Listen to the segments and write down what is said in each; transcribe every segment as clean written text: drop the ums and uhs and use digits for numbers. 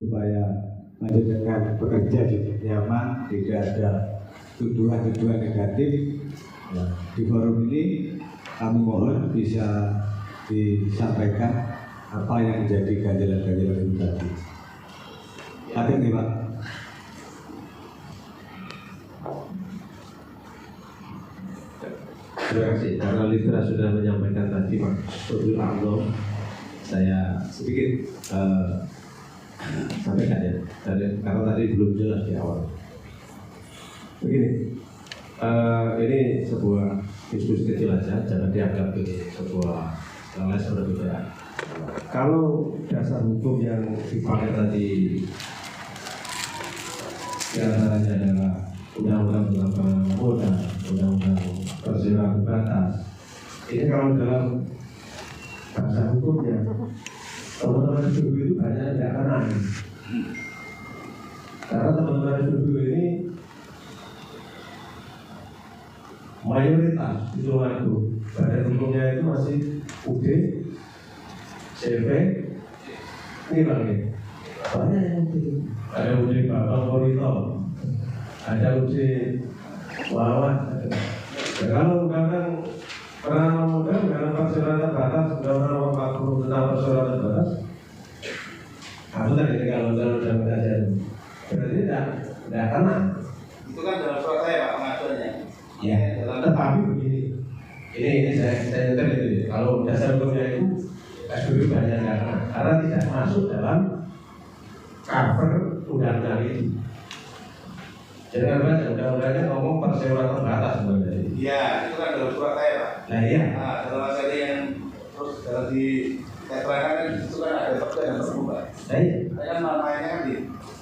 supaya menjalankan bekerja juga nyaman, tidak ada tuduhan-tuduhan negatif. Ya, di forum ini kami mohon bisa disampaikan apa yang menjadi ganjalan-ganjalan itu tadi. Ada nih Pak. Terima kasih. Karena Litra sudah menyampaikan tadi Pak Sobil Allah, saya sedikit sampaikan ya, karena tadi belum jelas di awal. Begini, ini sebuah diskusi kecil aja, jangan dianggap ini sebuah les berbeda. Kalau dasar hukum yang dipakai tadi diantaranya adalah undang-undang tentang penanaman modal, undang-undang perseroan batas. Ini kalau dalam bahasa hukumnya, teman-teman SPBU itu banyak yang tidak kenal. Karena teman-teman SPBU ini mayoritas di Tulungagung, badan hukumnya itu masih UD, CV, ini Bang ya. Banyak yang UD. Ada UD Bapak Korito, ada UD Wawan. Ya, kalau undang-undang penanaman modal, undang-undang perseroan batas, undang-undang nomor 40 tentang perseroan batas, aku tadi kalau undang-undang kajian berarti tidak kena. Itu kan dalam surat saya Pak pengajuannya. Ya, tetapi begini, ini saya nyetel itu. Kalau dasar hukumnya itu SPBU banyak karena tidak masuk dalam cover undang-undang itu. Jangan baca undang-undangnya ngomong perseroan terbatas sebenarnya. Iya, itu kan dalam surat saya Pak. Nah iya. Nah, dalam materi yang terus dalam di keterangan kan itu kan ada perda dan perbu Pak. Nah iya. Saya kan namanya kan di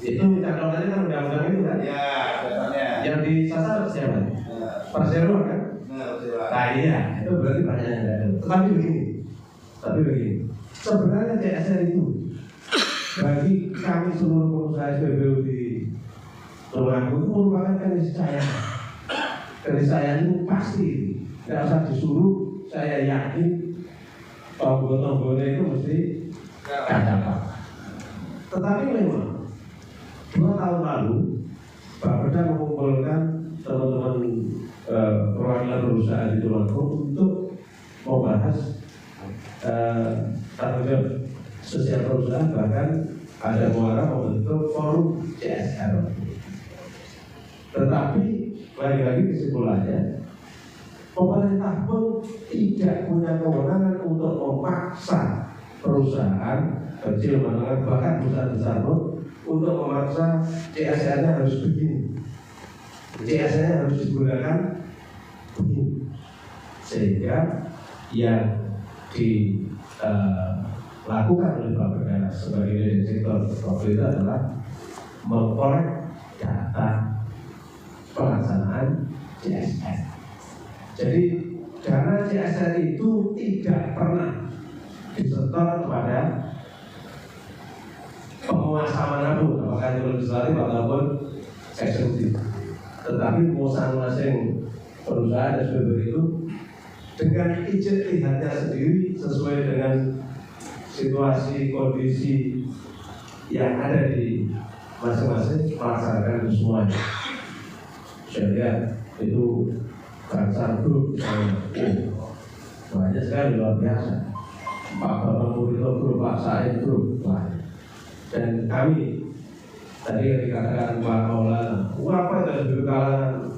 Itu catatannya kan undang-undang itu kan? ya datanya. Yang disasar siapa? Nah, Perseroan kan? perseroan. Nah iya, itu berarti banyak yang tidak ada. Tapi begini, sebenarnya CSR itu bagi kami seluruh pengusaha SPBU di Tulungagung itu merupakan keniscayaan. Keniscayaan itu pasti, tidak usah disuruh. Saya yakin tombol-tombolnya itu mesti dapat. Tetapi memang 2 tahun lalu Bapeda mengumpulkan teman-teman perwakilan perusahaan di Tulungagung untuk membahas tanggung jawab sosial perusahaan, bahkan ada muara membentuk forum CSR. Tetapi lagi-lagi kesimpulannya, pemerintah pun tidak punya kewenangan untuk memaksa perusahaan kecil, menengah, bahkan perusahaan besar pun untuk memaksa CSR-nya harus begini, CSR-nya harus digunakan begini, sehingga yang dilakukan oleh Bapeda sebagai sektor profit itu adalah mengkolek data pelaksanaan CSR. Jadi dana CSR itu tidak pernah disetor kepada penguasa manapun, apakah itu legislatif ataupun eksekutif. Tetapi masing-masing perusahaan SPBU itu dengan ijtihadnya sendiri sesuai dengan situasi kondisi yang ada di masing-masing melaksanakan itu semuanya. Saya lihat itu Bangsar Group banyak sekali, luar biasa. Pak Bapak Purito Group, Pak Said Group banyak. Dan kami tadi yang dikatakan Pak Maulana, apa itu kalangan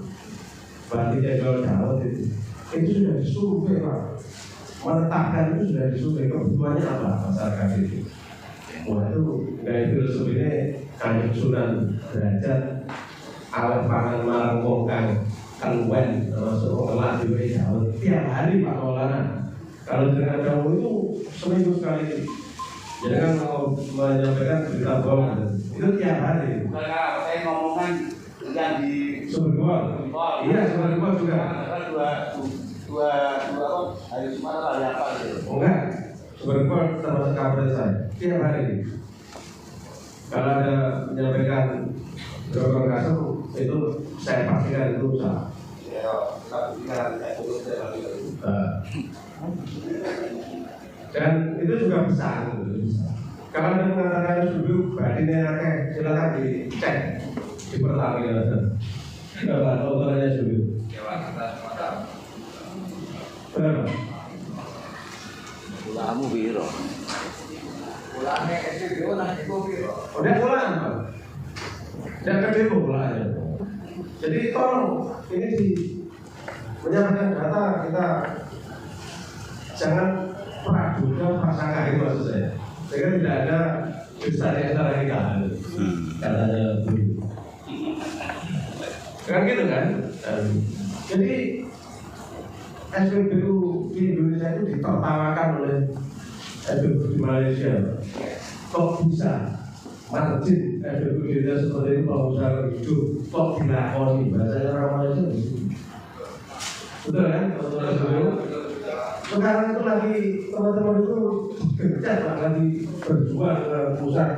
Bati Jadwal Daud itu sudah disurvei Pak. Menetapkan itu sudah disurvei kebutuhannya apa masyarakat itu. Wah itu gaya filosofi ini Kanjeng Sunan Derajat alat pangan marangkongkang keluwen termasuk mengelak di Daud tiap hari Pak Maulana. Kalau dengan kamu itu seminggu sekali, jangan mau menyampaikan berita bohong itu tiap hari. Karena saya ngomongkan yang di Sumber Gol. Iya, Sumber Gol juga. Dua hari Jumat hari apa gitu? Enggak, Sumber Gol termasuk kabar saya tiap hari. Kalau ada menyampaikan dokter kasar itu saya pastikan itu salah. Ya, tapi kan saya fokus saya Dan itu juga besar. Kalau ada mengatakan dulu badannya akeh, silakan dicek di Pertamina. Kalau kotorannya dulu. Berapa? Kamu biro. Ulangnya SPBU nah itu biro. Udah pulang, Pak. Jangan demo pulangnya. Jadi tolong ini di menyampaikan data kita jangan praduga prasangka itu maksud saya. Sehingga tidak ada desa-desa yang katanya dulu. Kan gitu kan? Jadi SPBU di Indonesia itu ditertawakan oleh SPBU di Malaysia. Kok bisa margin SPBU di Indonesia seperti itu pengusaha hidup kok dilakoni bahasanya orang Malaysia begitu. Betul kan? Sekarang itu lagi teman-teman itu gencar lagi berjuang dengan pusat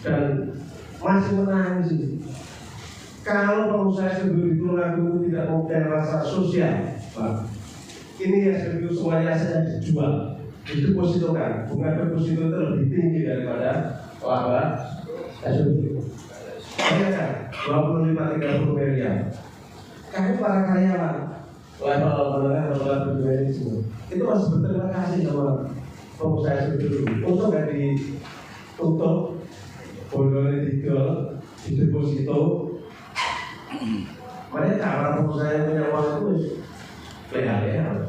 dan masih menangis ini. Kalau pengusaha SPBU di Tulungagung tidak mempunyai rasa sosial, Pak, ini SPBU semuanya saja dijual, didepositokan. Bunga deposito itu lebih tinggi daripada laba SPBU. Bayangkan 25-30 miliar. Kami para karyawan level menengah, level berjualan itu masih berterima kasih sama pengusaha SPBU. Untuk nggak ditutup, bodolnya digel, dideposito. Mereka para pengusaha yang punya uang itu leha-leha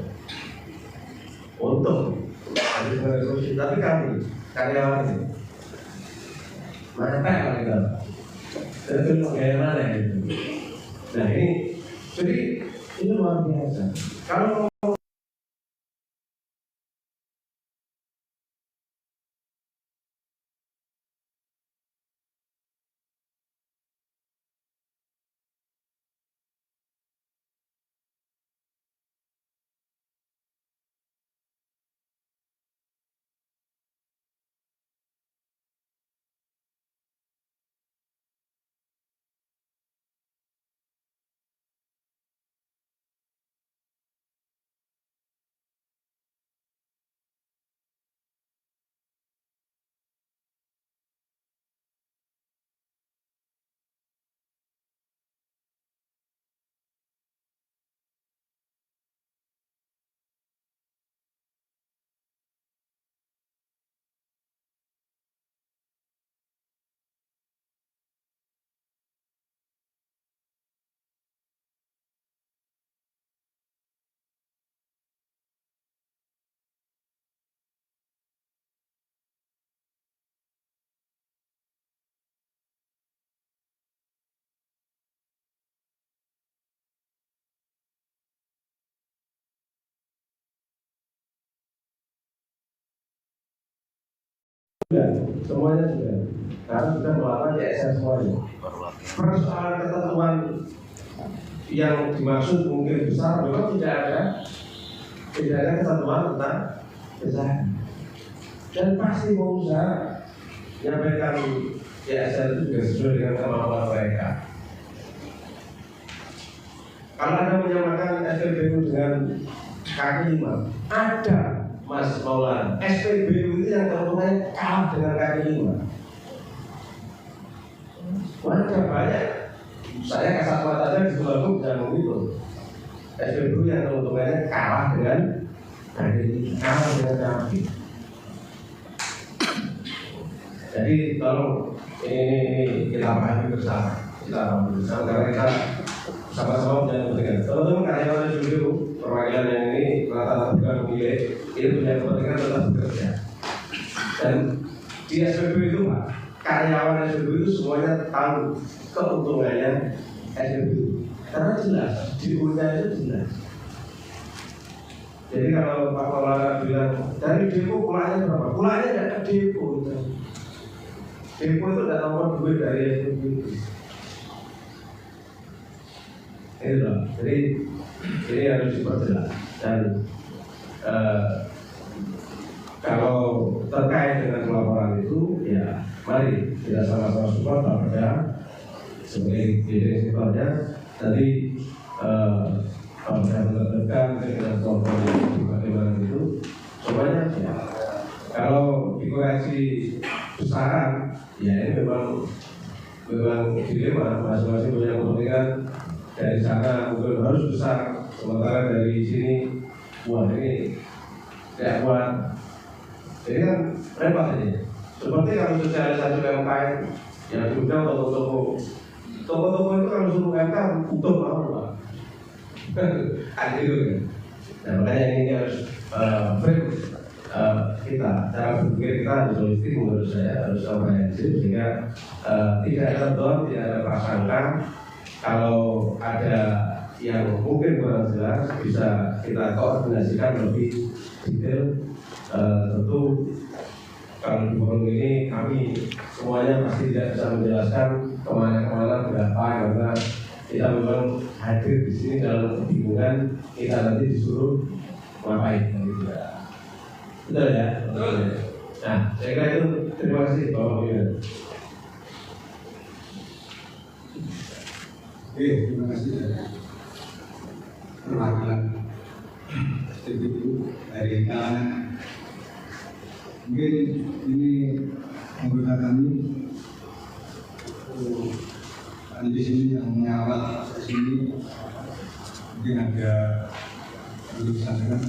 untung tapi kami karyawan ini mantap mereka itu bagaimana itu. Nah ini jadi ini luar biasa. Kalau semuanya sudah, karena sudah melakukan CSR semuanya. Persoalan ketentuan yang dimaksud mungkin besar, memang tidak ada ketentuan tentang besar. Dan pasti pengusaha menyampaikan CSR itu juga sesuai dengan kemampuan mereka. Kalau Anda menyamakan SPBU dengan kaki lima, ada Mas Maulana, SPBU itu yang keuntungannya kalah dengan kaki lima. Ada banyak. Saya kasat matanya di Tulungagung jangan begitu. SPBU yang keuntungannya kalah dengan kaki lima, kalah dengan kaki. Jadi tolong ini kita pahami bersama. Karena kita sama-sama menjaga kepentingan. Teman-teman karyawan SPBU perwakilan yang ini rata-rata bukan pemilik, itu punya kepentingan tetap bekerja. Dan di SPBU itu Pak, karyawan SPBU itu semuanya tahu keuntungannya SPBU. Karena jelas, di UNA itu jelas. Jadi kalau Pak Maulana bilang dari depo pulangnya berapa? Pulangnya tidak ke depo. Depo itu tidak nomor duit dari SPBU. Jadi ini harus diperjelas dan kalau terkait dengan pelaporan itu ya mari kita sama-sama support pada sebagai diri sektornya tadi saya menetapkan dengan kontrol bagaimana itu semuanya ya Kalau dikoreksi besaran, ya ini memang dilema, masing-masing punya kepentingan. Dari sana mungkin harus besar, sementara dari sini, wah ini tidak kuat. Jadi kan repot ini. Seperti kalau sosialisasi UMKM yang diundang toko-toko itu kalau suruh UMKM utuh mau Pak. Ada itu kan. Nah makanya ini harus kita cara berpikir kita harus holistik, menurut saya harus komprehensif sehingga tidak ada don, tidak ada prasangka. Kalau ada yang mungkin kurang jelas bisa kita koordinasikan lebih detail. Tentu kalau di forum ini kami semuanya pasti tidak bisa menjelaskan kemana-kemana berapa karena kita memang hadir di sini dalam kebingungan, kita nanti disuruh ngapain gitu ya. Betul ya? Betul. Nah, saya kira itu. Terima kasih Bapak Pimpinan. Oke, terima kasih perwakilan itu dari kalangan. Mungkin ini anggota kami di sini yang mengawal di sini mungkin ada perlu disampaikan.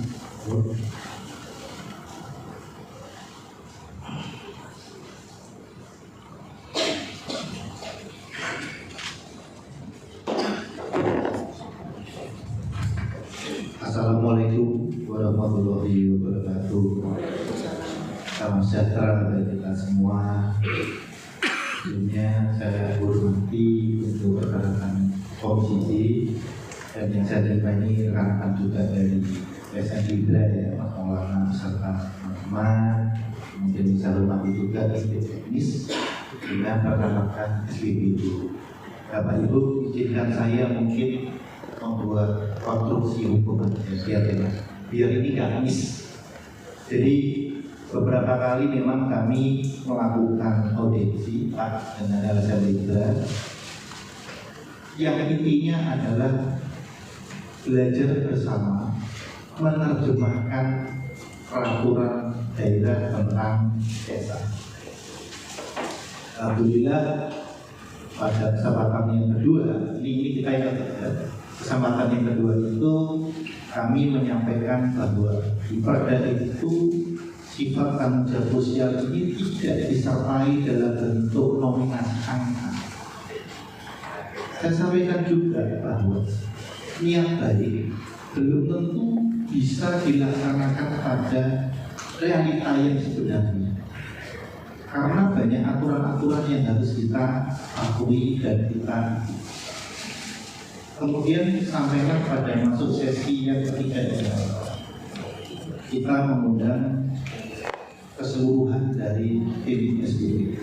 Assalamualaikum warahmatullahi wabarakatuh. Salam sejahtera bagi kita semua. Sebelumnya saya hormati untuk rekan-rekan komisi dan yang saya terima ini rekan-rekan juga dari SMK ya, Mas Maulana beserta teman-teman. Mungkin bisa hormati juga dari teknis dengan rekan-rekan SPB itu. Bapak Ibu, izinkan saya mungkin membuat konstruksi hukum biar ini gak miss. Jadi beberapa kali memang kami melakukan audisi Pak dengan LSM Libra yang intinya adalah belajar bersama menerjemahkan peraturan daerah tentang desa. Alhamdulillah pada kesempatan yang kedua ini kita ingat kesempatan yang kedua itu kami menyampaikan bahwa di perda itu sifat tanggung jawab sosial ini tidak disertai dalam bentuk nominasi angka. Saya sampaikan juga bahwa niat baik belum tentu bisa dilaksanakan pada realita yang sebenarnya. Karena banyak aturan-aturan yang harus kita akui dan kita kemudian sampaikan pada masuk sesi yang ketiga kita mengundang keseluruhan dari tim SPB.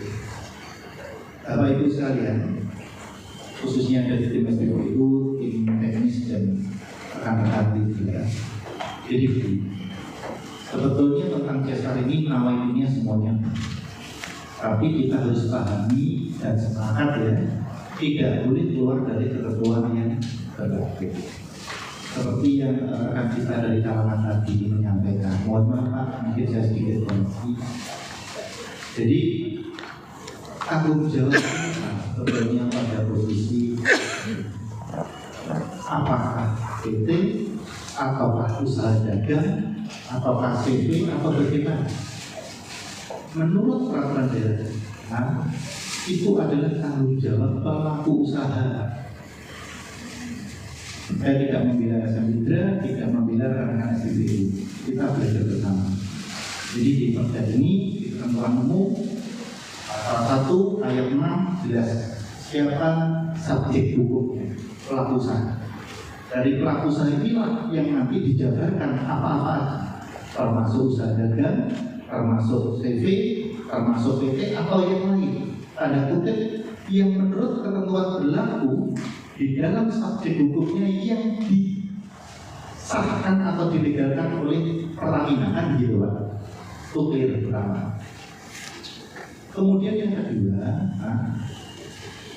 Bapak Ibu sekalian, khususnya dari tim SPB itu tim teknis dan rekan-rekan juga. Jadi sebetulnya tentang CSR ini nawainnya semuanya, tapi kita harus pahami dan sepakat ya, tidak boleh keluar dari ketentuan yang berlaku. Seperti yang rekan kita dari kalangan tadi menyampaikan, mohon maaf Pak, mungkin saya sedikit koreksi. Jadi tanggung jawab kita sebetulnya pada posisi apakah PT ataukah usaha dagang ataukah CV atau bagaimana? Menurut peraturan daerah itu adalah tanggung jawab pelaku usaha. Saya tidak membela SMK, tidak membela rekan-rekan SPB. Kita belajar bersama. Jadi di perda ini di ketentuan umum pasal 1 ayat 6 jelas siapa subjek hukumnya, pelaku usaha. Dari pelaku usaha inilah yang nanti dijabarkan apa-apa, termasuk usaha dagang, termasuk CV, termasuk PT atau yang lain. Tanda kutip yang menurut ketentuan berlaku di dalam subjek hukumnya yang disahkan atau dilegalkan oleh Pertamina kan gitu Pak. Itu clear pertama. Kemudian yang kedua,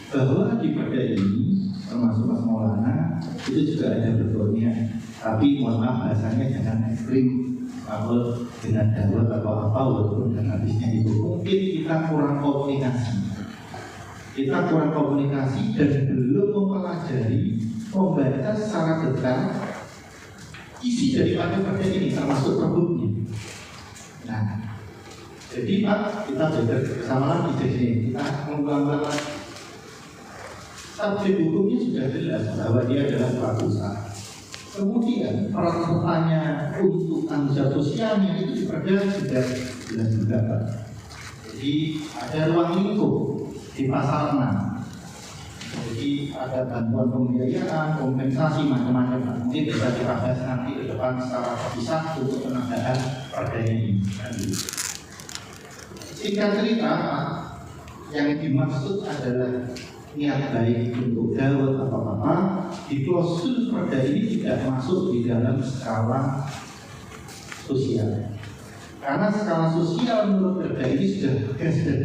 bahwa di perda ini termasuk Mas Maulana itu juga ada betulnya, tapi mohon maaf bahasanya jangan ekstrim kalau dengan darurat atau apa walaupun dengan habisnya itu mungkin kita kurang komunikasi dan belum mempelajari, membaca secara detail isi daripada perda ini termasuk perbuknya. Nah, jadi Pak, kita belajar bersama lagi. Jadi kita mengulang lagi. Subjek hukumnya sudah jelas bahwa dia adalah pelaku usaha. Kemudian pertanyaannya untuk tanggung jawab sosialnya itu juga sudah jelas juga Pak. Jadi ada ruang lingkup di pasal 6. Jadi ada bantuan pembiayaan, kompensasi macam-macam Pak. Mungkin bisa kita bahas nanti ke depan secara terpisah untuk pengadaan perdanya ini. Singkat cerita, yang dimaksud adalah niat baik untuk darurat atau apa, di klausul perda ini tidak masuk di dalam skala sosial. Karena skala sosial menurut perda ini sudah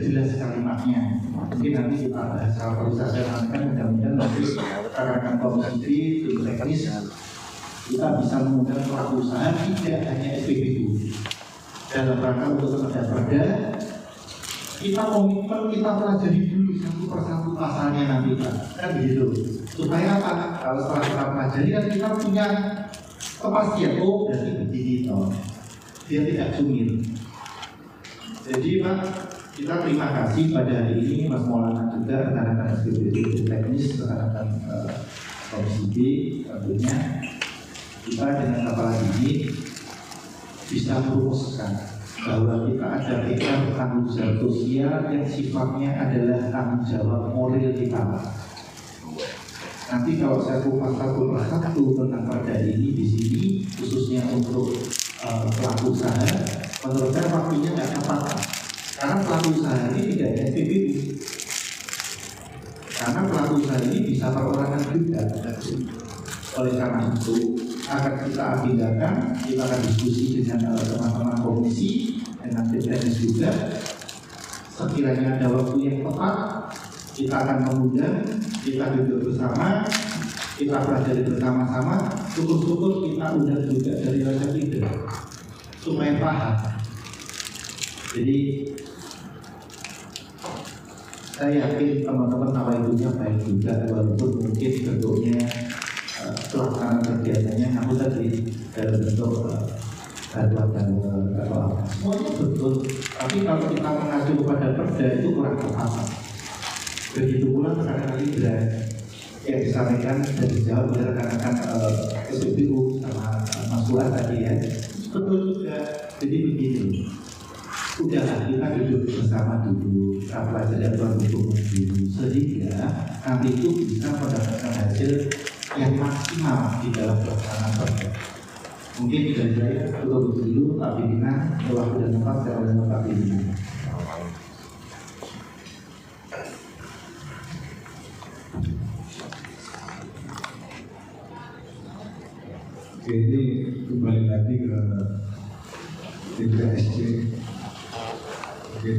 jelas kalimatnya. Mungkin nanti kita bahas kalau bisa saya sampaikan, mudah-mudahan nanti rekan-rekan komisi tim teknis kita bisa mengundang pelaku usaha tidak hanya SPBU dalam rangka untuk menghadap perda. Kita komitmen, kita pelajari dulu satu persatu pasalnya nanti Pak, kan begitu. Supaya apa? Kalau setelah kita pelajari kan kita punya kepastian, oh berarti begini toh. Dia tidak sumir. Jadi Pak, kita terima kasih pada hari ini Mas Maulana juga, rekan-rekan SPBU teknis, rekan-rekan Komisi B, tentunya kita dengan kepala ini bisa merumuskan bahwa kita ada tanggung jawab sosial yang sifatnya adalah tanggung jawab moral kita. Nanti kalau saya kupas satu persatu tentang perda ini di sini, khususnya untuk pelaku usaha, menurut saya waktunya nggak tepat. Karena pelaku usaha ini tidak ada SPBU. Karena pelaku usaha ini bisa perorangan juga. Oleh karena itu akan kita agendakan, kita akan diskusi dengan teman-teman komisi dengan TPS juga. Sekiranya ada waktu yang tepat, kita akan mengundang, kita duduk bersama, kita pelajari bersama-sama. Syukur-syukur kita undang juga dari Raja Leader supaya paham. Jadi saya yakin teman-teman apa itunya baik juga, walaupun mungkin bentuknya pelaksanaan kegiatannya aku tadi dalam bentuk bantuan dan apa semuanya betul, tapi kalau kita mengacu kepada perda itu kurang tepat. Begitu pula rekan-rekan Libra yang disampaikan dan dijawab oleh rekan-rekan SPBU sama Mas Buat tadi ya, betul juga. Jadi begini, udahlah kita duduk bersama dulu, kita pelajari aturan hukum dulu, sehingga nanti itu bisa mendapatkan hasil yang maksimal di dalam pelaksanaan perda. Mungkin dari saya cukup dulu, Pak Pimpinan, waktu dan tempat saya oleh Pak Pimpinan. Oke, ini kembali lagi ke TPSC. Mungkin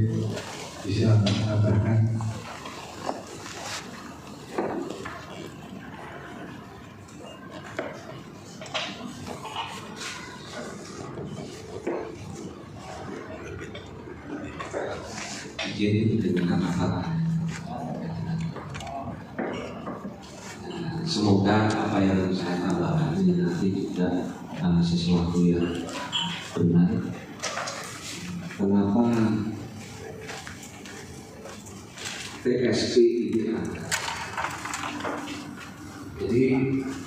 bisa menambahkan. Jadi dengan apa? Semoga apa yang saya tambahkan ini nanti juga sesuatu yang benar. Kenapa TSP ini ada? Jadi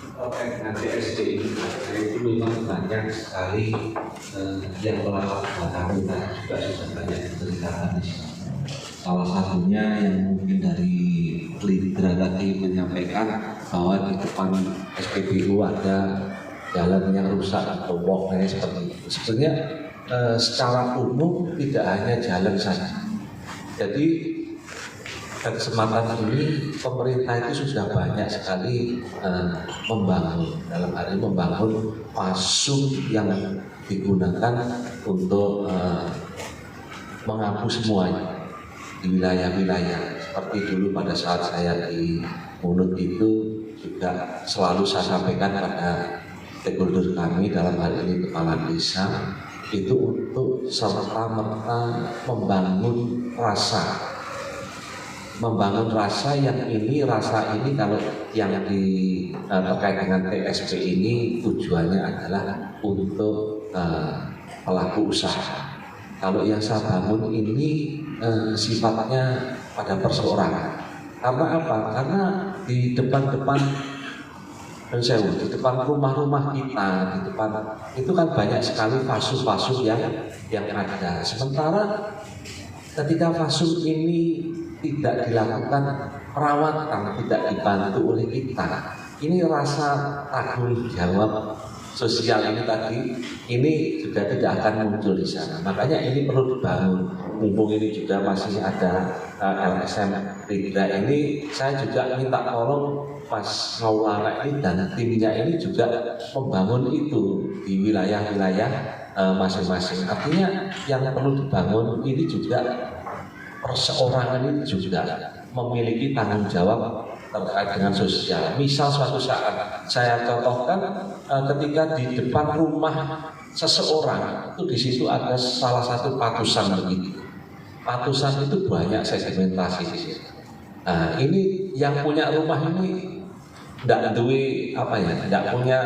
terkait dengan TSP ini itu memang banyak sekali yang melakukan kita juga sudah banyak diceritakan di sini. Salah satunya yang mungkin dari Lidra tadi menyampaikan bahwa di depan SPBU ada jalan yang rusak atau walkway seperti itu. Sebenarnya secara umum tidak hanya jalan saja. Jadi pada kesempatan ini pemerintah itu sudah banyak sekali membangun, dalam hal ini membangun pasung yang digunakan untuk menghapus semuanya di wilayah-wilayah. Seperti dulu pada saat saya di Munut itu juga selalu saya sampaikan pada stakeholder kami, dalam hal ini kepala desa, itu untuk serta-merta membangun rasa yang ini, rasa ini kalau yang terkait dengan TSP ini tujuannya adalah untuk pelaku usaha. Kalau yang saya bangun ini sifatnya pada perseorangan. Karena apa? Karena di depan rumah-rumah kita, di depan itu kan banyak sekali fasul-fasul yang ada. Sementara ketika fasul ini tidak dilakukan perawatan, tidak dibantu oleh kita, ini rasa tanggung jawab sosial ini tadi ini juga tidak akan muncul di sana. Makanya ini perlu dibangun. Mumpung ini juga masih ada LSM Rigra ini, saya juga minta tolong Mas Maulana ini dan timnya ini juga membangun itu di wilayah-wilayah masing-masing. Artinya yang perlu dibangun ini juga perseorangan ini juga memiliki tanggung jawab terkait dengan sosial. Misal suatu saat saya contohkan ketika di depan rumah seseorang itu di situ ada salah satu patusan begitu. Patusan itu banyak sedimentasi di situ. Nah, ini yang punya rumah ini tidak punya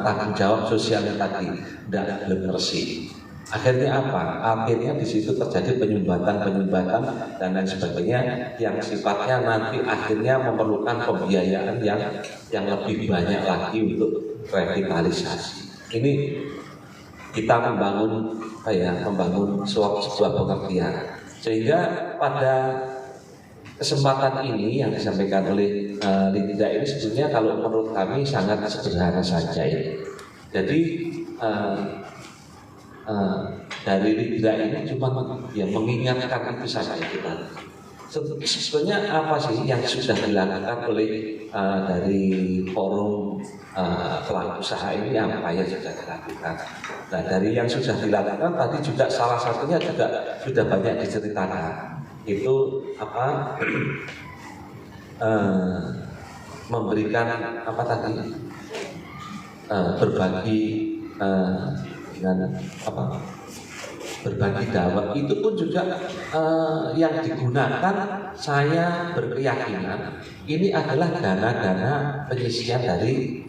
tanggung jawab sosial tadi, tidak bersih. Akhirnya apa? Akhirnya di situ terjadi penyumbatan dan lain sebagainya yang sifatnya nanti akhirnya memerlukan pembiayaan yang lebih banyak lagi untuk revitalisasi. Ini kita membangun sebuah pengertian sehingga pada kesempatan ini yang disampaikan oleh Linda ini sebetulnya kalau menurut kami sangat sederhana saja ini. Jadi dari Linda ini cuma mengingatkan itu saja kita. Sebenarnya apa sih yang sudah dilakukan oleh dari forum pelaku usaha ini, apa yang sudah dilakukan? Nah, dari yang sudah dilakukan tadi juga salah satunya juga sudah banyak diceritakan. Itu memberikan berbagi berbagi dakwah itu pun juga yang digunakan, saya berkeyakinan ini adalah dana-dana penyisian dari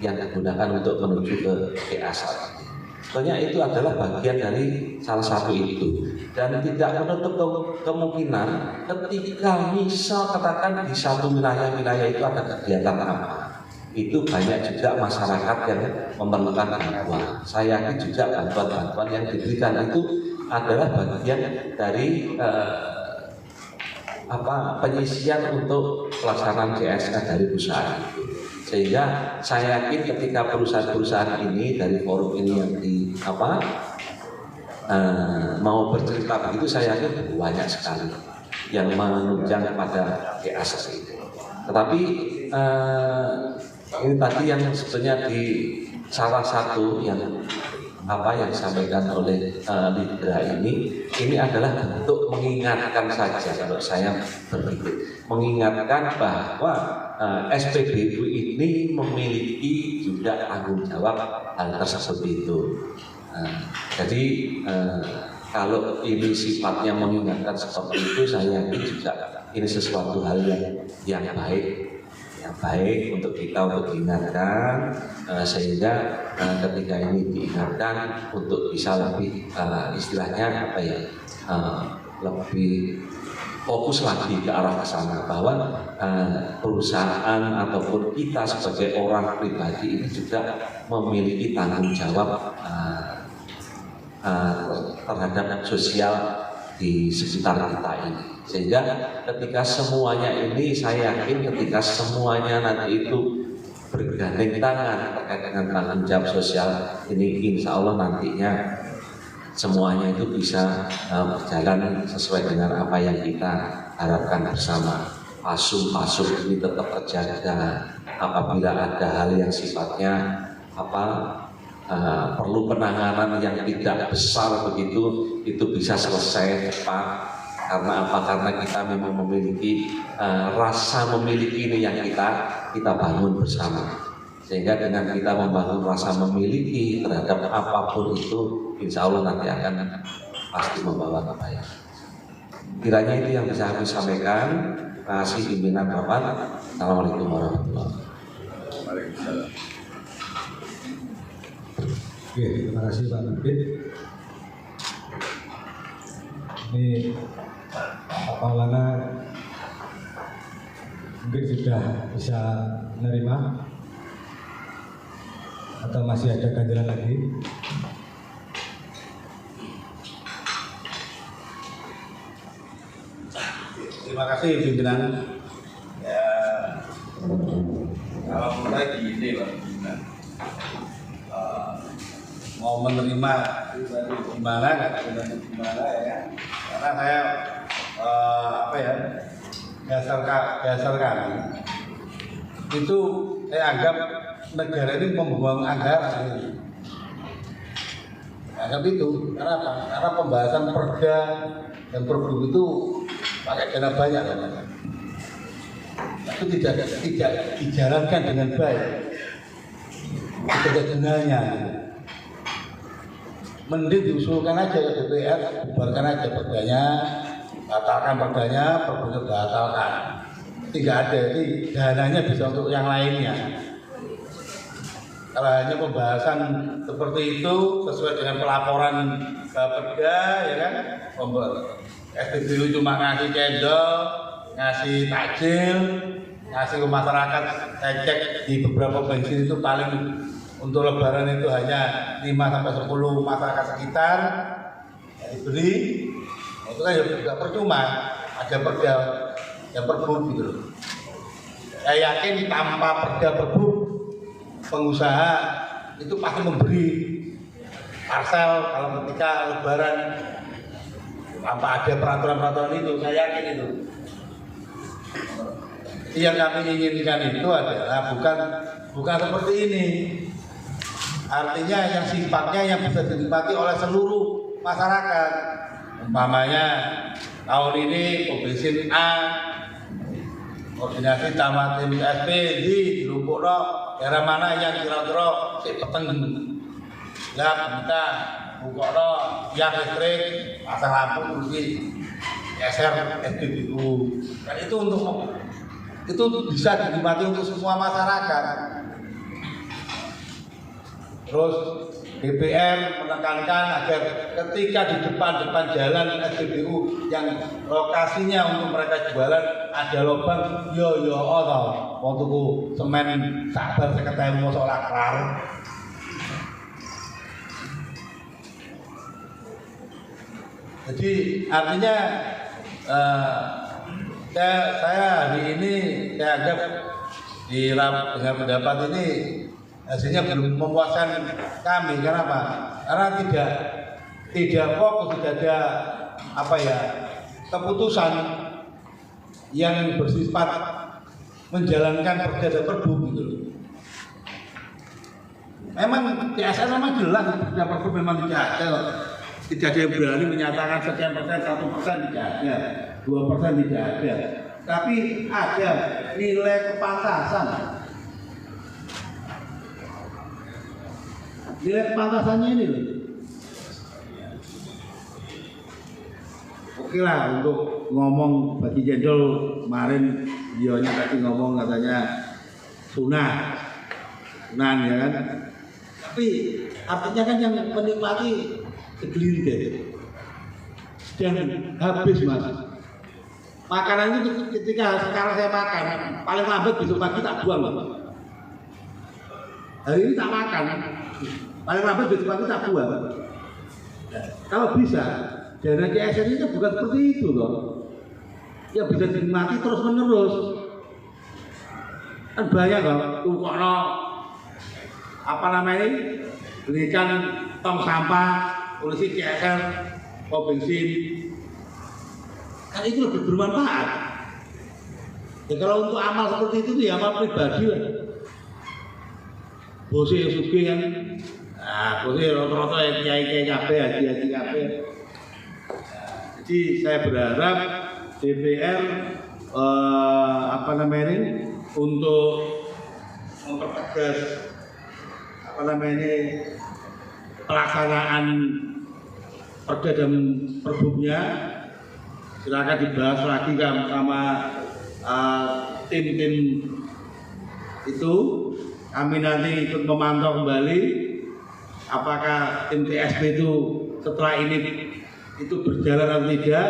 yang digunakan untuk menuju ke PA1. Sebenarnya itu adalah bagian dari salah satu itu, dan tidak menutup kemungkinan ketika misal katakan di satu wilayah itu ada kegiatan apa, itu banyak juga masyarakat yang memerlukan bantuan. Saya yakin juga bantuan-bantuan yang diberikan itu adalah bagian dari penyisian untuk pelaksanaan CSR dari perusahaan itu. Sehingga saya yakin ketika perusahaan-perusahaan ini dari forum ini yang mau bercerita begitu, saya yakin banyak sekali yang menunjang kepada CSR itu. Tetapi ini tadi yang sebetulnya di salah satu yang disampaikan oleh Lidra ini adalah bentuk mengingatkan saja. Kalau saya berpikir mengingatkan bahwa SPBU ini memiliki juga tanggung jawab hal tersebut itu. Jadi kalau ini sifatnya mengingatkan seperti itu, saya yakin juga ini sesuatu hal yang baik untuk kita untuk diingatkan, sehingga ketika ini diingatkan untuk bisa lebih istilahnya lebih fokus lagi ke arah sana, bahwa perusahaan ataupun kita sebagai orang pribadi ini juga memiliki tanggung jawab terhadap sosial di sekitar kita ini. Sehingga ketika semuanya ini, saya yakin ketika semuanya nanti itu bergandeng tangan terkait dengan tanggung jawab sosial ini, insya Allah nantinya semuanya itu bisa berjalan sesuai dengan apa yang kita harapkan bersama. Pasum-pasum ini tetap terjaga. Apabila ada hal yang sifatnya perlu penanganan yang tidak besar begitu, itu bisa selesai cepat. Karena apa? Karena kita memang memiliki rasa memiliki ini yang kita bangun bersama. Sehingga dengan kita membangun rasa memiliki terhadap apapun itu, insya Allah nanti akan pasti membawa kebaikan. Kiranya itu yang bisa kami sampaikan. Terima kasih pimpinan Bapak. Assalamualaikum warahmatullahi wabarakatuh. Waalaikumsalam. Oke, terima kasih Pak Kabit. Ini Pak Maulana mungkin sudah bisa menerima atau masih ada ganjalan lagi? Terima kasih pimpinan. Ya, kalau mulai gini Pak pimpinan, mau menerima gimana, nggak tahu gimana ya, karena saya dasar kami itu saya anggap negara ini membuang anggaran. Anggap itu, karena apa? Karena pembahasan perda dan perbu itu pakai dana banyak, itu tidak dijalankan dengan baik, tidak ada gunanya. Mending diusulkan aja ke DPR, bubarkan aja perdanya, batalkan perdanya, perbunya batalkan. Tidak ada, jadi dananya bisa untuk yang lainnya. Kalau hanya pembahasan seperti itu sesuai dengan pelaporan perda, ya kan, SPBU cuma ngasih cendol, ngasih takjil, ngasih ke masyarakat. Saya cek di beberapa bensin itu paling untuk lebaran itu hanya 5-10 masyarakat sekitar yang diberi. Itu kan juga percuma, ada perda yang perbu gitu loh. Saya yakin tanpa perda perbu, pengusaha itu pasti memberi parcel kalau ketika lebaran tanpa ada peraturan-peraturan itu, saya yakin itu. Yang kami inginkan itu adalah bukan seperti ini. Artinya yang sifatnya yang bisa dinikmati oleh seluruh masyarakat. Umpamanya tahun ini bensin A, koordinasi sama tim SP di Lumpukno, daerah mana yang kira-kira si peteng ya kita Bukokno yang listrik, pasang lampu di geser SPBU. Dan itu bisa dinikmati untuk semua masyarakat. Terus DPR menekankan agar ketika di depan jalan SPBU yang lokasinya untuk mereka jualan ada lubang, yo Allah, mau tuku semen sabar seketemu soal kelar. Jadi artinya saya hari ini saya anggap dengan pendapat ini hasilnya belum memuaskan kami. Kenapa? Karena tidak fokus, tidak ada keputusan yang bersifat menjalankan perda dan perbu gitu. Memang TSN memang jelas perda perbu memang tidak ada yang berani menyatakan sekian persen, 1% tidak ada, 2% tidak ada. Tapi ada nilai kepantasan. Nilai kepantasannya ini loh. Oke lah untuk ngomong bagi jendol kemarin beliaunya tadi ngomong katanya sunan ya kan. Tapi artinya kan yang menikmati segelintir dan habis mas. Makanan itu ketika sekarang saya makan paling lambat besok pagi tak buang mas. Hari ini tak makan. Paling lambat besok pagi tak buang. Kalau bisa, dana CSR itu bukan seperti itu loh. Ya bisa dinikmati terus menerus. Kan banyak loh, Bukokno belikan tong sampah, polisi CSR, pom bensin. Kan itu lebih bermanfaat. Ya kalau untuk amal seperti itu ya amal pribadi lah. Bose yang suki kan. Nah, bose rata-rata yang kiai kabeh, haji kabeh. Jadi saya berharap DPR untuk mempertegas pelaksanaan perda dan perbumnya. Silakan dibahas lagi sama tim-tim itu. Kami nanti ikut memantau kembali apakah tim TSP itu setelah ini itu berjalan atau tidak.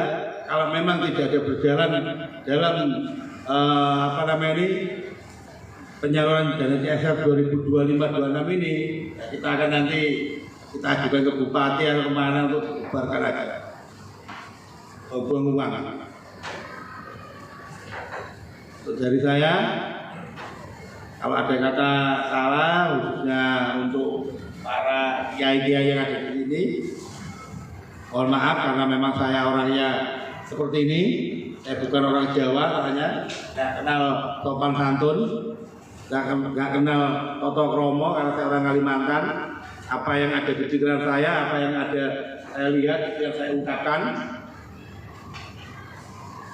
Kalau memang tidak ada berjalan dalam penyaluran dana CSR 2025-26 ini, ya kita akan nanti kita ajukan ke bupati atau kemana untuk bubarkan aja, buang uang. Untuk dari saya, kalau ada kata salah, khususnya untuk para kiai-kiai yang ada di sini, mohon maaf karena memang saya orangnya seperti ini. Saya bukan orang Jawa, makanya nggak kenal sopan santun, nggak kenal toto kromo karena saya orang Kalimantan. Apa yang ada di pikiran saya, apa yang ada saya lihat, itu yang saya ungkapkan.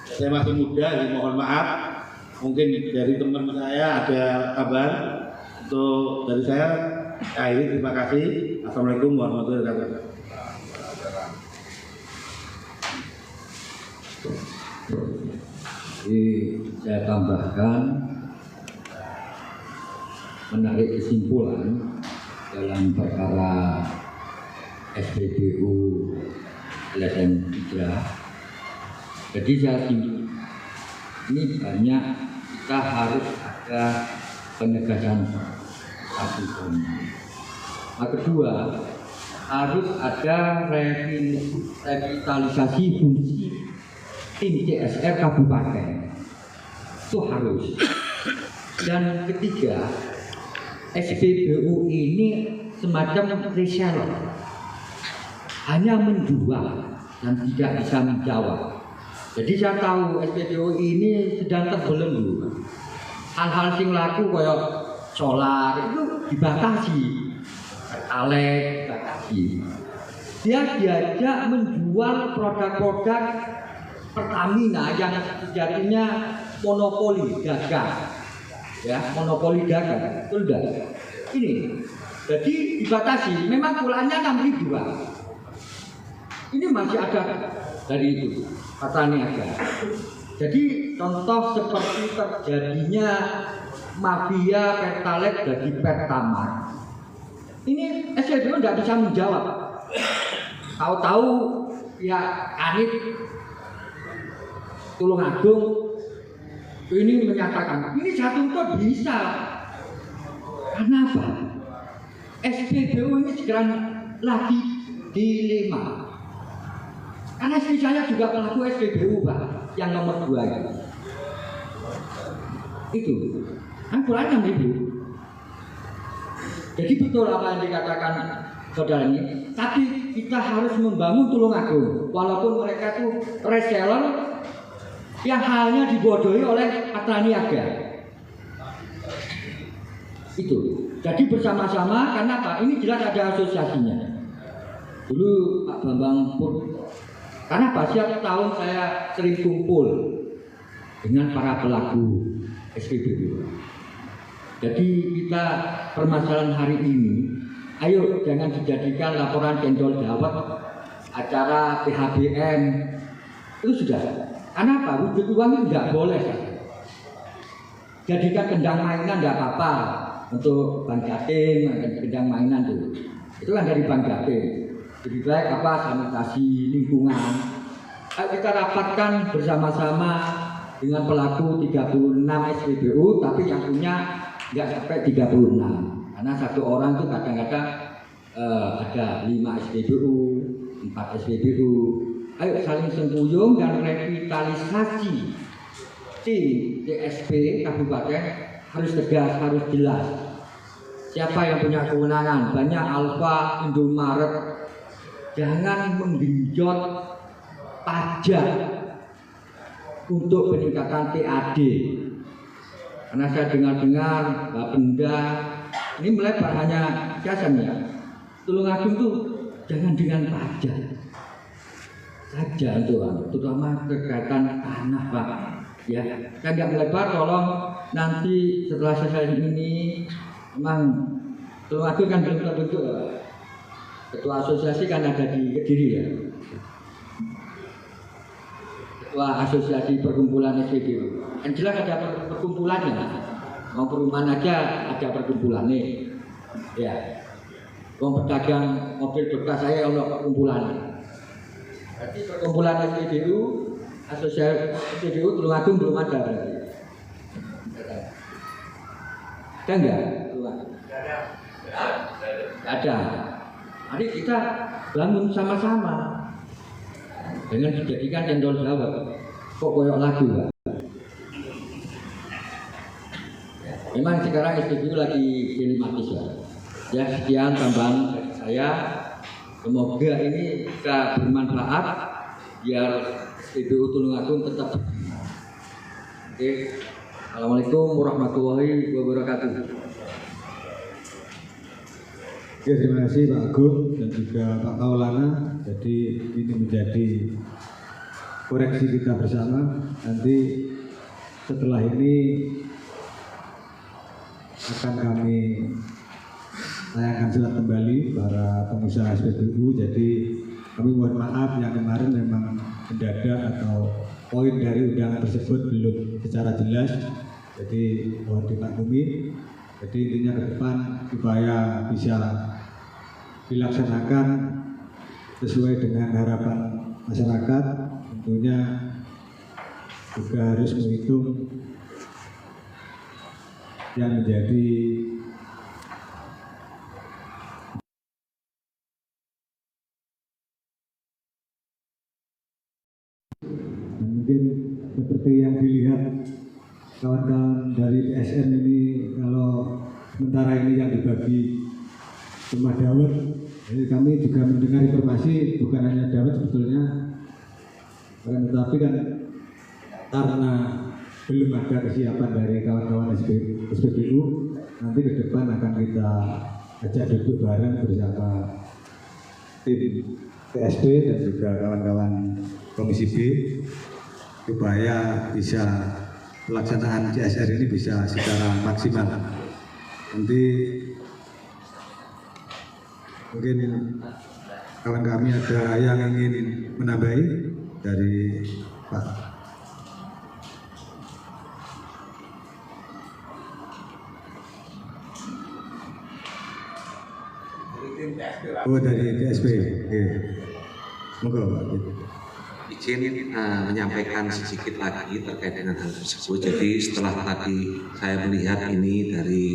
Saya masih muda, jadi mohon maaf. Mungkin dari teman saya ada kabar. Untuk dari saya, akhiri terima kasih. Assalamualaikum warahmatullahi wabarakatuh. Jadi saya tambahkan menarik kesimpulan dalam perkara SPBU LSM 3. Jadi ini banyak kita harus ada penegasan satu. Yang kedua, harus ada revitalisasi fungsi tim CSR kabupaten, itu harus. Dan ketiga, SPBU ini semacam reseller, hanya menjual dan tidak bisa menjawab. Jadi saya tahu SPBU ini sedang terbelenggu. Hal-hal sing laku kayak solar itu dibatasi, Pertalite dibatasi. Dia diajak menjual produk-produk Pertamina yang sejatinya monopoli dagang, ya monopoli dagang, betul tidak? Ini, jadi dibatasi. Memang pulangnya 6.000 Pak. Ini masih ada dari itu kata niaga. Jadi contoh seperti terjadinya mafia Pertalite dari Pertamax. Ini SPBU tidak bisa menjawab. Tahu-tahu ya Anit Tulungagung ini menyatakan ini satu kok bisa. Karena apa? SPBU ini sekarang lagi dilema. Karena istri saya juga pelaku SPBU Pak, yang nomor 2 itu. Kan pulangnya 6.000. Jadi betul apa yang dikatakan saudara ini. Tapi kita harus membangun Tulungagung, walaupun mereka itu reseller yang hanya dibodohi oleh patra niaga. Itu. Jadi bersama-sama, karena apa? Ini jelas ada asosiasinya. Dulu Pak Bambang pun, karena apa? Setiap tahun saya sering kumpul dengan para pelaku SPBU. Jadi kita permasalahan hari ini, ayo jangan dijadikan laporan cendol dawet, acara PHBN, itu sudah. Karena apa? Wujud uang itu tidak boleh. Jadikan kendang mainan tidak apa-apa. Untuk Bang Jatim, kendang mainan itu kan dari Bang Jatim. Lebih baik apa? Sanitasi lingkungan. Kita rapatkan bersama-sama dengan pelaku 36 SPBU, tapi yang punya nggak sampai 36. Karena satu orang itu kadang-kadang ada 5 SPBU, 4 SPBU. Ayo saling sembuyung dan revitalisasi tim TSP kabupaten harus tegas, harus jelas. Siapa yang punya kewenangan? Banyak Alfa, Indomaret. Jangan menggenjot pajak untuk peningkatan PAD. Karena saya dengar-dengar Bapenda ini melebar hanya biasanya Tulungagung itu jangan dengan pajak saja itu, terutama kegiatan tanah Pak. Ya, saya nggak melebar, tolong nanti setelah selesai ini memang Tulungagung kan belum terbentuk. Ketua asosiasi kan ada di Kediri ya. Ketua asosiasi perkumpulan SPBU. Yang jelas ada perkumpulannya. Mau perumahan aja ada perkumpulannya. Ya. Wong pedagang mobil bekas saya ono perkumpulannya. Berarti perkumpulan SPBU, asosiasi SPBU Tulungagung belum ada berarti. Ada enggak? Ada. Mari kita bangun sama-sama dengan dijadikan cendol dawet. Kok koyok lagu, Pak? Memang sekarang SPBU lagi dilematis ya. Ya sekian tambahan dari saya. Semoga ini bisa bermanfaat biar SPBU Tulungagung tetap. Oke. Assalamualaikum warahmatullahi wabarakatuh. Oke, terima kasih Pak Agung dan juga Pak Maulana. Jadi ini menjadi koreksi kita bersama. Nanti setelah ini akan kami tayangkan surat kembali para pengusaha SPBU. Jadi kami mohon maaf yang kemarin memang mendadak atau poin dari undangan tersebut belum secara jelas. Jadi mohon dimaklumi. Jadi intinya ke depan supaya bisa dilaksanakan sesuai dengan harapan masyarakat, tentunya juga harus menghitung yang menjadi mungkin seperti yang dilihat kawan-kawan dari PSN ini, kalau sementara ini yang dibagi cuma dawet. Jadi kami juga mendengar informasi bukan hanya dawet sebetulnya, tetapi kan karena belum ada kesiapan dari kawan-kawan SPBU, nanti ke depan akan kita ajak duduk bareng bersama tim PSB dan juga kawan-kawan Komisi B supaya bisa pelaksanaan CSR ini bisa secara maksimal. Nanti mungkin kawan kami ada yang ingin menambahi dari Pak. Oh, dari PSB. Oke. Monggo Pak. Izin menyampaikan sedikit lagi terkait dengan hal tersebut. Jadi setelah tadi saya melihat ini dari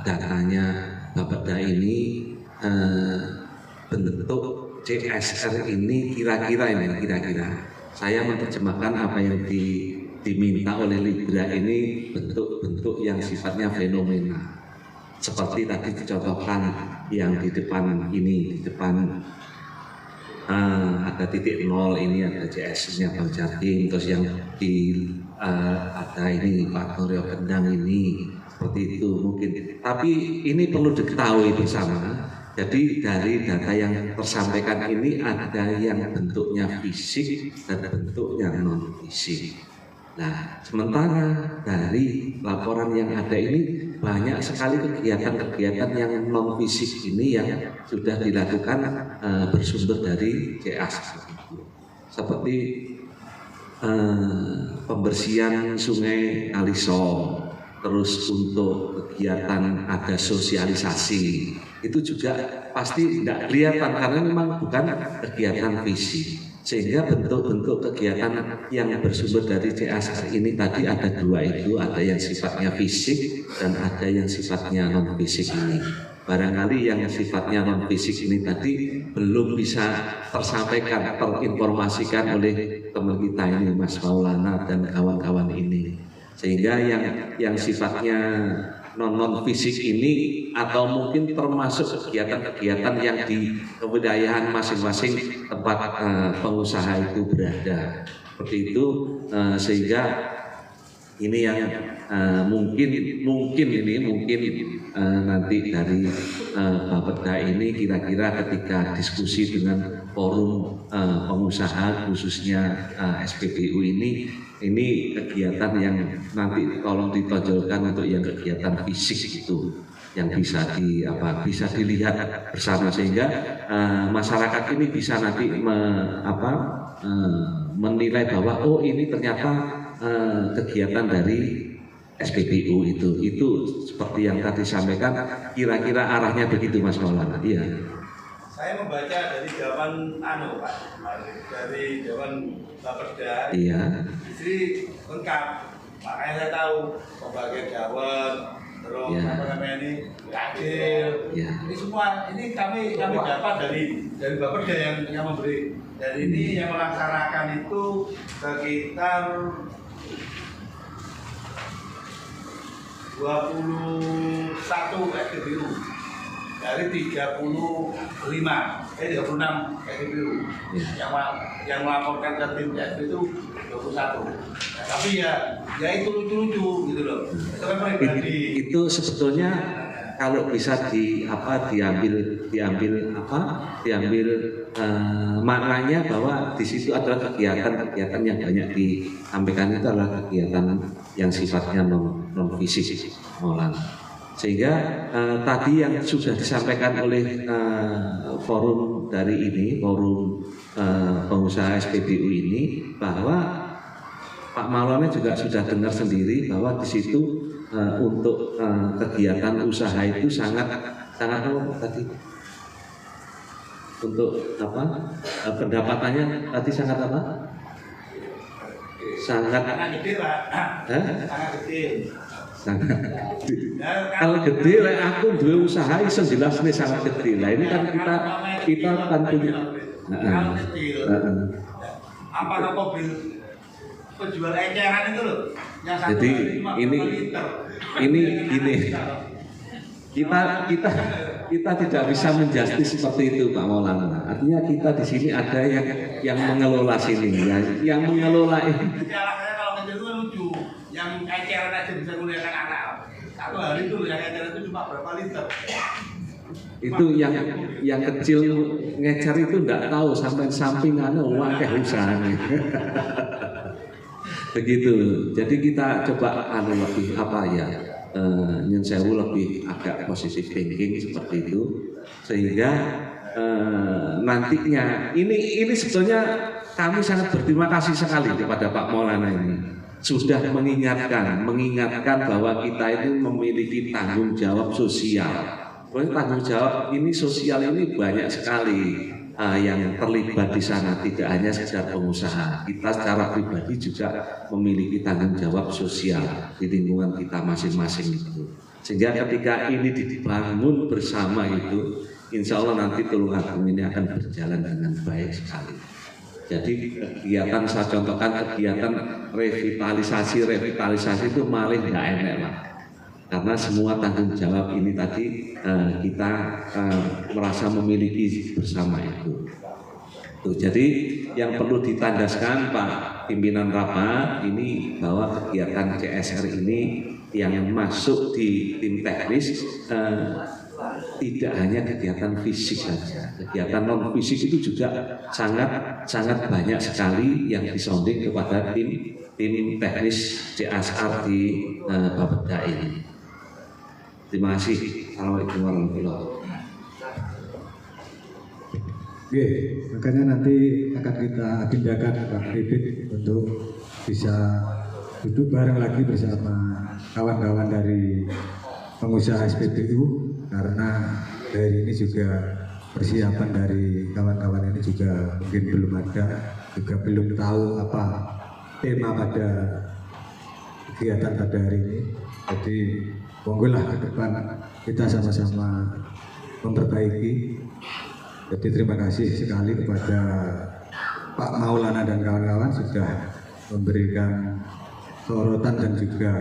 datanya Bapeda ini, bentuk CSR ini kira-kira saya menerjemahkan apa yang diminta oleh Libra ini bentuk-bentuk yang sifatnya fenomena. Seperti tadi dicontohkan yang di depan ini, di depan ada titik nol, ini ada CS-nya Bang Jatim, terus yang di ada ini Pak Noryo Kendang ini, seperti itu mungkin. Tapi ini perlu diketahui bersama. Jadi dari data yang tersampaikan ini ada yang bentuknya fisik dan bentuknya non fisik. Nah, sementara dari laporan yang ada ini banyak sekali kegiatan-kegiatan yang non fisik ini yang sudah dilakukan bersumber dari CAS, seperti pembersihan sungai Kaliso, terus untuk kegiatan ada sosialisasi, itu juga pasti tidak kelihatan karena memang bukan kegiatan fisik. Sehingga bentuk-bentuk kegiatan yang bersumber dari CSR ini tadi ada dua itu, ada yang sifatnya fisik dan ada yang sifatnya non fisik ini. Barangkali yang sifatnya non fisik ini tadi belum bisa tersampaikan, terinformasikan oleh teman kita ini Mas Maulana dan kawan-kawan ini. Sehingga yang sifatnya non fisik ini atau mungkin termasuk kegiatan-kegiatan yang di kewilayahan masing-masing tempat pengusaha itu berada, seperti itu, sehingga Ini yang mungkin nanti dari Bapeda ini kira-kira ketika diskusi dengan forum pengusaha khususnya SPBU ini kegiatan yang nanti tolong ditonjolkan untuk yang kegiatan fisik itu yang bisa dilihat bersama sehingga masyarakat ini bisa nanti menilai bahwa oh ini ternyata kegiatan dari SPBU itu seperti yang tadi sampaikan, kira-kira arahnya begitu Mas Maulana. Iya. Saya membaca dari zaman Pak, dari zaman Bapeda. Iya. Jadi lengkap. Makanya saya tahu pembagian Jawa, terus Ya. apa namanya ini adil. Ya. Ini semua ini kami dapat dari Bapeda yang memberi. Dan ini yang melaksanakan itu sekitar 21 SPBU dari 36 SPBU yang melaporkan ke tim SPBU itu 21. Nah, tapi ya itu lucu-lucu gitu loh. Itu kan pribadi. Itu sebetulnya kalau bisa diambil maknanya bahwa di situ adalah kegiatan yang banyak disampaikan itu adalah kegiatan yang sifatnya non fisik Maulana. Sehingga tadi yang sudah disampaikan oleh forum pengusaha SPBU ini bahwa Pak Maulana juga sudah dengar sendiri bahwa di situ untuk kegiatan usaha itu sangat tadi untuk pendapatannya tadi sangat Sangat gede Pak. Sangat gede. Kalau gede lah aku dua usaha iso jelas nih sangat gede lah ini kan kita kan punya kalau kecil apa mobil penjual eceran itu loh yang satu jadi ini kita tidak bisa menjustis seperti itu Pak Maulana. Artinya kita di sini ada yang mengelola sini yang mengelola ini. Jadi alasannya kalau kecil itu lucu, yang eceran aja bisa kuliahkan anak. Satu hari itu yang eceran itu cuma berapa liter. Itu yang kecil ngecer itu enggak tahu sampai sampingannya uang kayak usaha nih. Begitu. Jadi kita coba lebih nyun sewu lebih agak positive thinking seperti itu sehingga nantinya ini sebetulnya kami sangat berterima kasih sekali kepada Pak Maulana ini sudah mengingatkan bahwa kita itu memiliki tanggung jawab sosial. Tanggung jawab ini sosial ini banyak sekali yang terlibat di sana, tidak hanya sekedar pengusaha. Kita secara pribadi juga memiliki tanggung jawab sosial di lingkungan kita masing-masing itu. Sehingga ketika ini dibangun bersama itu, insya Allah nanti Tulungagung ini akan berjalan dengan baik sekali. Jadi kegiatan saya contohkan kegiatan revitalisasi itu malah nggak enak lah. Karena semua tanggung jawab ini tadi kita merasa memiliki bersama itu. Jadi yang perlu ditandaskan Pak Pimpinan Rapat ini bahwa kegiatan CSR ini yang masuk di tim teknis tidak hanya kegiatan fisik saja, kegiatan non fisik itu juga sangat banyak sekali yang disonding kepada tim teknis CSR di Bapeda ini. Terima kasih. Assalamualaikum warahmatullahi wabarakatuh. Oke, makanya nanti akan kita agendakan Pak Ribit untuk bisa duduk bareng lagi bersama kawan-kawan dari pengusaha SPBU karena dari ini juga persiapan dari kawan-kawan ini juga mungkin belum ada, juga belum tahu apa tema pada kegiatan pada hari ini. Jadi monggolah ke depan kita sama-sama memperbaiki. Jadi terima kasih sekali kepada Pak Maulana dan kawan-kawan sudah memberikan sorotan dan juga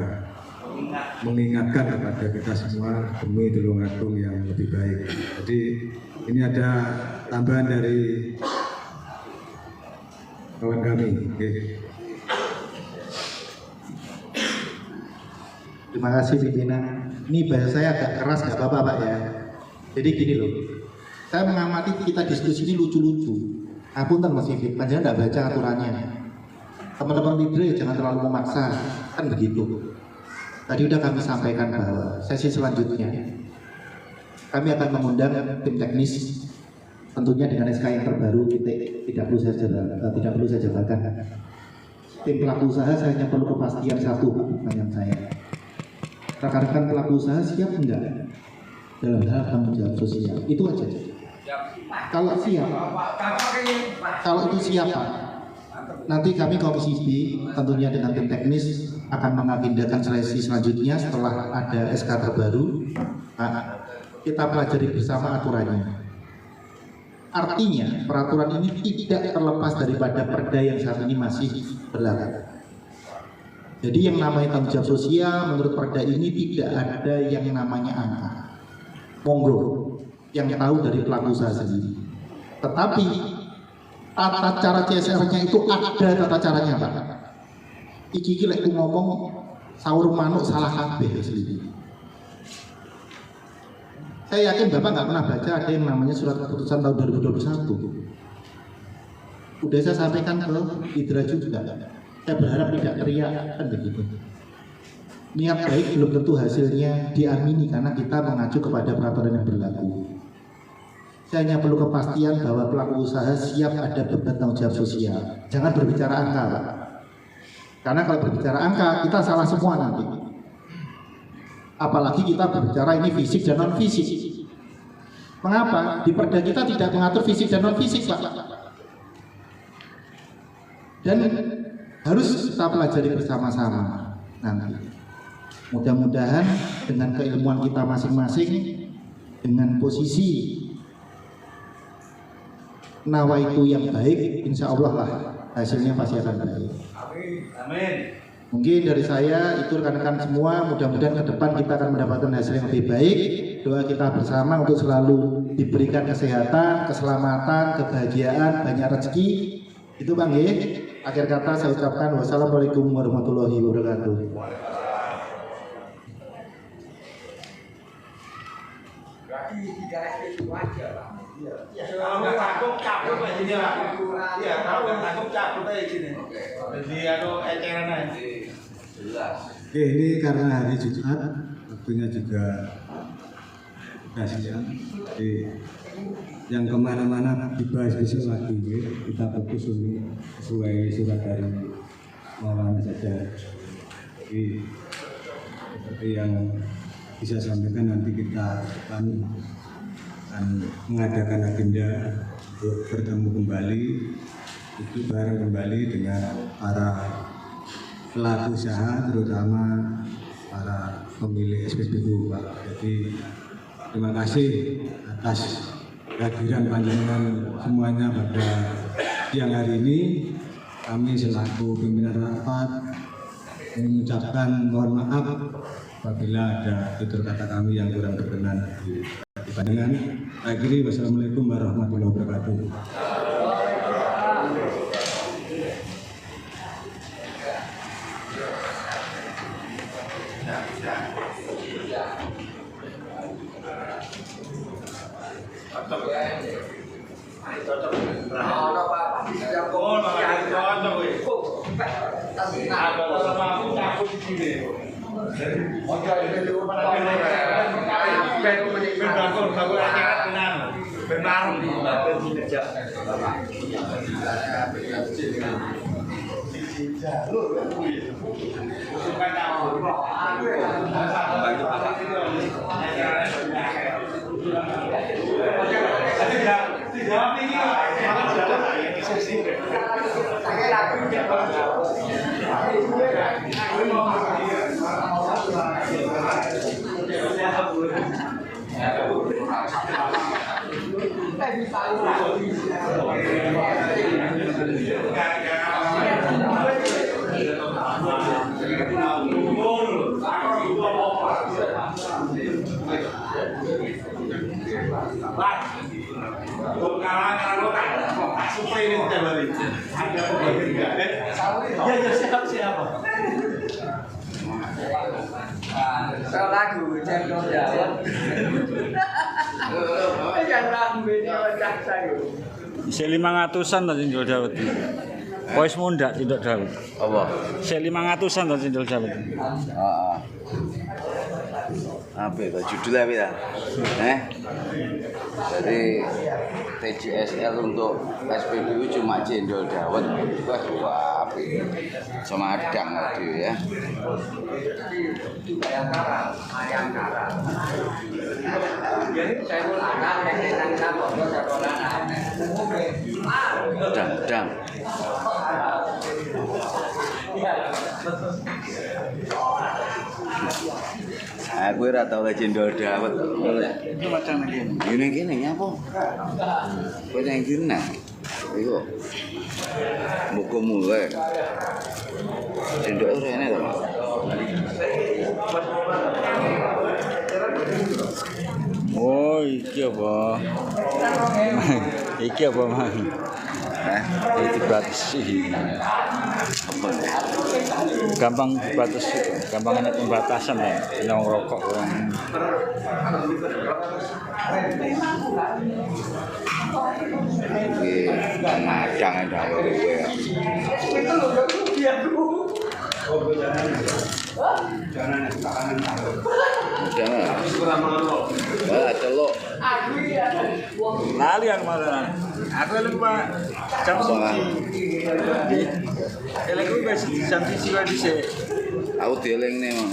mengingatkan kepada kita semua demi Tulungagung yang lebih baik. Jadi ini ada tambahan dari kawan kami. Oke. Terima kasih pimpinan. Ini bahasa saya agak keras, nggak apa-apa Pak ya. Jadi gini loh, saya mengamati kita diskusi ini lucu-lucu. Apunten Mas Vivit, panjangan nggak baca aturannya. Teman-teman leader jangan terlalu memaksa, kan begitu. Tadi udah kami sampaikan bahwa sesi selanjutnya kami akan mengundang tim teknis, tentunya dengan SK yang terbaru, tidak perlu saya jabarkan. Tim pelaku usaha saya hanya perlu kepastian satu pertanyaan saya. Rekan-rekan pelaku usaha siap enggak dalam hal tanggung jawab sosial? Itu aja. Kalau siap, kalau itu siap Pak, nanti kami Komisi B tentunya dengan tim teknis akan mengagendakan sesi selanjutnya setelah ada SK terbaru. Kita pelajari bersama aturannya. Artinya peraturan ini tidak terlepas daripada perda yang saat ini masih berlaku. Jadi yang namanya tanggung jawab sosial menurut perda ini tidak ada yang namanya angka. Monggo yang tahu dari pelaku usaha sendiri. Tetapi tata cara CSR-nya itu ada tata caranya Pak. Iki lek ngomong sahur manuk salah kabeh asli. Saya yakin Bapak nggak pernah baca ada yang namanya surat keputusan tahun 2021. Udah saya sampaikan ke Idra juga. Saya berharap tidak teriak, kan begitu. Niat baik belum tentu hasilnya diamini karena kita mengacu kepada peraturan yang berlaku. Saya hanya perlu kepastian bahwa pelaku usaha siap ada beban tanggung jawab sosial. Jangan berbicara angka, Pak. Karena kalau berbicara angka, kita salah semua nanti. Apalagi kita berbicara ini fisik dan non fisik. Mengapa? Di perda kita tidak mengatur fisik dan non fisik, Pak. Dan harus kita pelajari bersama-sama nanti. Mudah-mudahan dengan keilmuan kita masing-masing, dengan posisi nawaitu yang baik, insya Allah lah hasilnya pasti akan baik. Amin. Mungkin dari saya itu rekan-rekan semua, mudah-mudahan ke depan kita akan mendapatkan hasil yang lebih baik. Doa kita bersama untuk selalu diberikan kesehatan, keselamatan, kebahagiaan, banyak rezeki. Itu Bang ya. Akhir kata saya ucapkan wassalamualaikum warahmatullahi wabarakatuh. Berarti 3 itu aja Pak. Kalau nggak takut cabut aja sini lah. Iya, kalau nggak takut cabut aja sini. Jadi eceran aja. Jelas. Oke, ini karena hari Jumat, waktunya juga sudah siang. Jadi yang kemana-mana dibahas besok lagi, kita fokus ini sesuai surat dari Maulana saja. Jadi seperti yang bisa sampaikan nanti kita akan mengadakan agenda untuk bertemu kembali, itu bareng kembali dengan para pelaku usaha, terutama para pemilik SPBU Pak. Jadi terima kasih atas kehadiran panjenengan semuanya pada siang hari ini. Kami selaku pimpinan rapat mengucapkan mohon maaf apabila ada tutur kata kami yang kurang berkenan di pandangan. Akhiri, wassalamualaikum warahmatullahi wabarakatuh. Siapa? Kalau lagu cendol Jawa. Yang rambutnya caksa itu. Isih 500-an ta cendol Dawet. Wis mundak cendol Dawet. Apa? Isih 500-an ta cendol Dawet. Heeh. Apa itu judulnya apa ya? Jadi TJSL untuk SPBU cuma cendol dawet. Wah, apa itu? Sama adang radio ya. Dang. Aku ora tau cendol dawet. Itu macam ngene. Gini nyapa? Kowe nang dina. Iku. Muga mulai. Cendol ora enak to, Mas. Oh, iki apa? Iki apa, Mang? Itu batasi. Gampang batas itu, gampang ada pembatasan ya, yang rokok orang. Iki madang ndak kowe. Jangan. Celok. Lali yang mana? Aku lupa jam siji. Elek wis jam siji wae dhisik. Aku dielingne mong.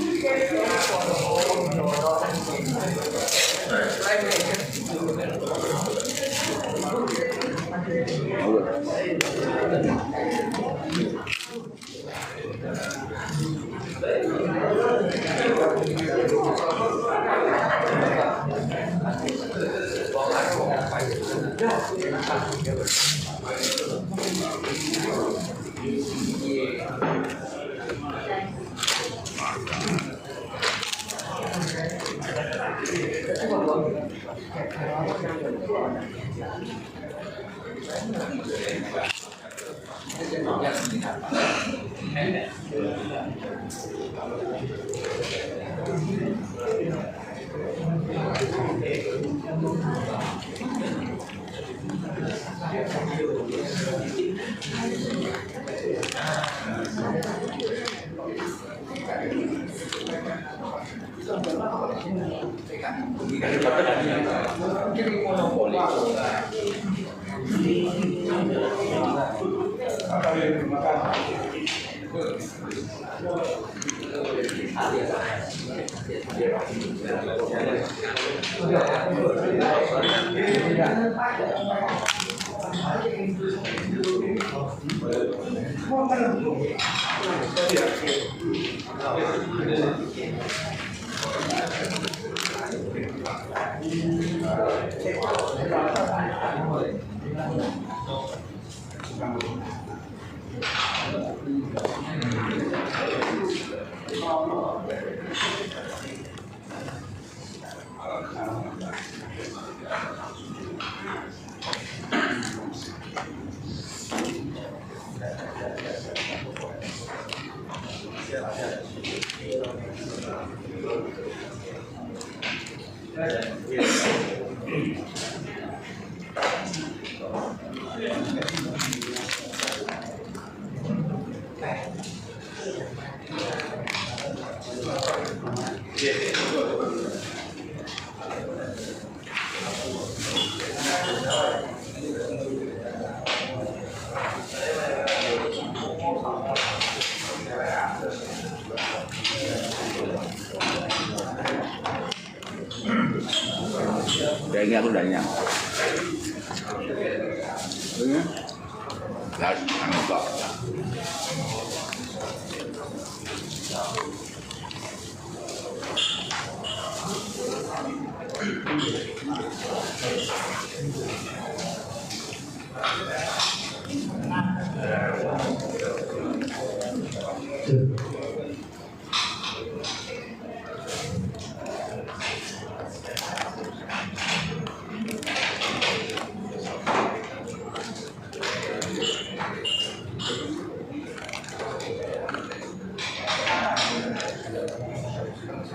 Daging aku udah nyam. Lah, enggak.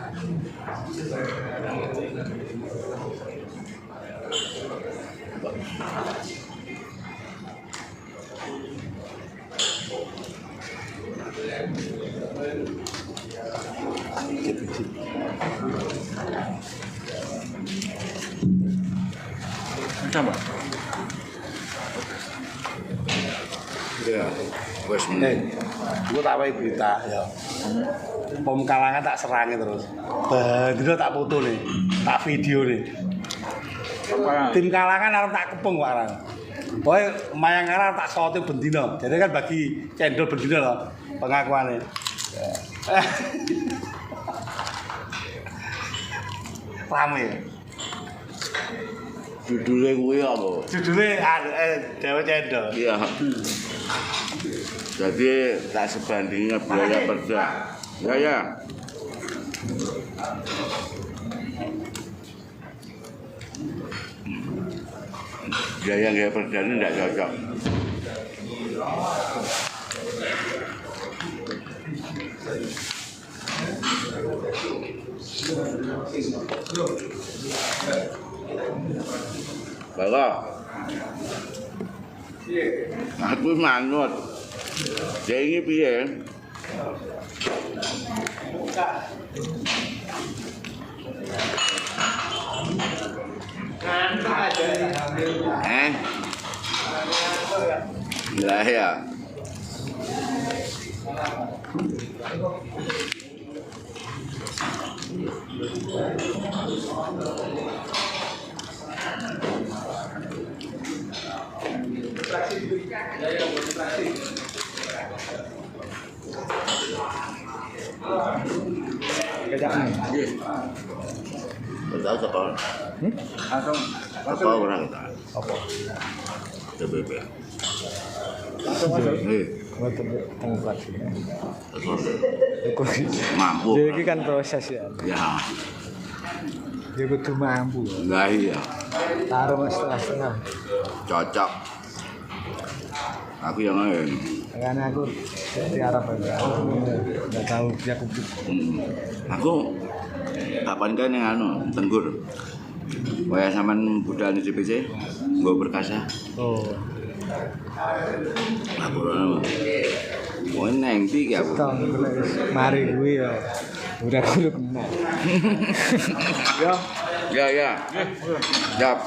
Ya, wes gue tak wae berita ya. Pom kalangan tak serangi terus. Bandiro tak foto nih, tak video nih. Tim kalangan arep tak kepung Pak Arang. Pokoke mayang arang tak sote bendino. Jadi kan bagi cendol bendino loh pengakuannya. Rame. Judulnya kuwi apa? Judulnya Dewa Cendol. Iya. Jadi tak sebandingnya biaya perda. Ya ya. Biaya perda ini tidak cocok. Bapak, aku manut. Dia ini piye? Lah ya. Betul sekolah. Apa orang tak? Apa? TBB. Mampu. Jadi kan proses ya. Ya. Dia kudu mampu. Lah iya. Taruh setengah-setengah. Cocok. Aku yang lain. Karena aku di Arab aja. Enggak tahu dia kudu. Aku kapan kan yang Tenggur. Waya sampean budal di DPC, nggo berkasa. Oh. Laporan. Mau neng iki aku. Mari kuwi ya. Udah kudu kena. Ya. Ya. Siap.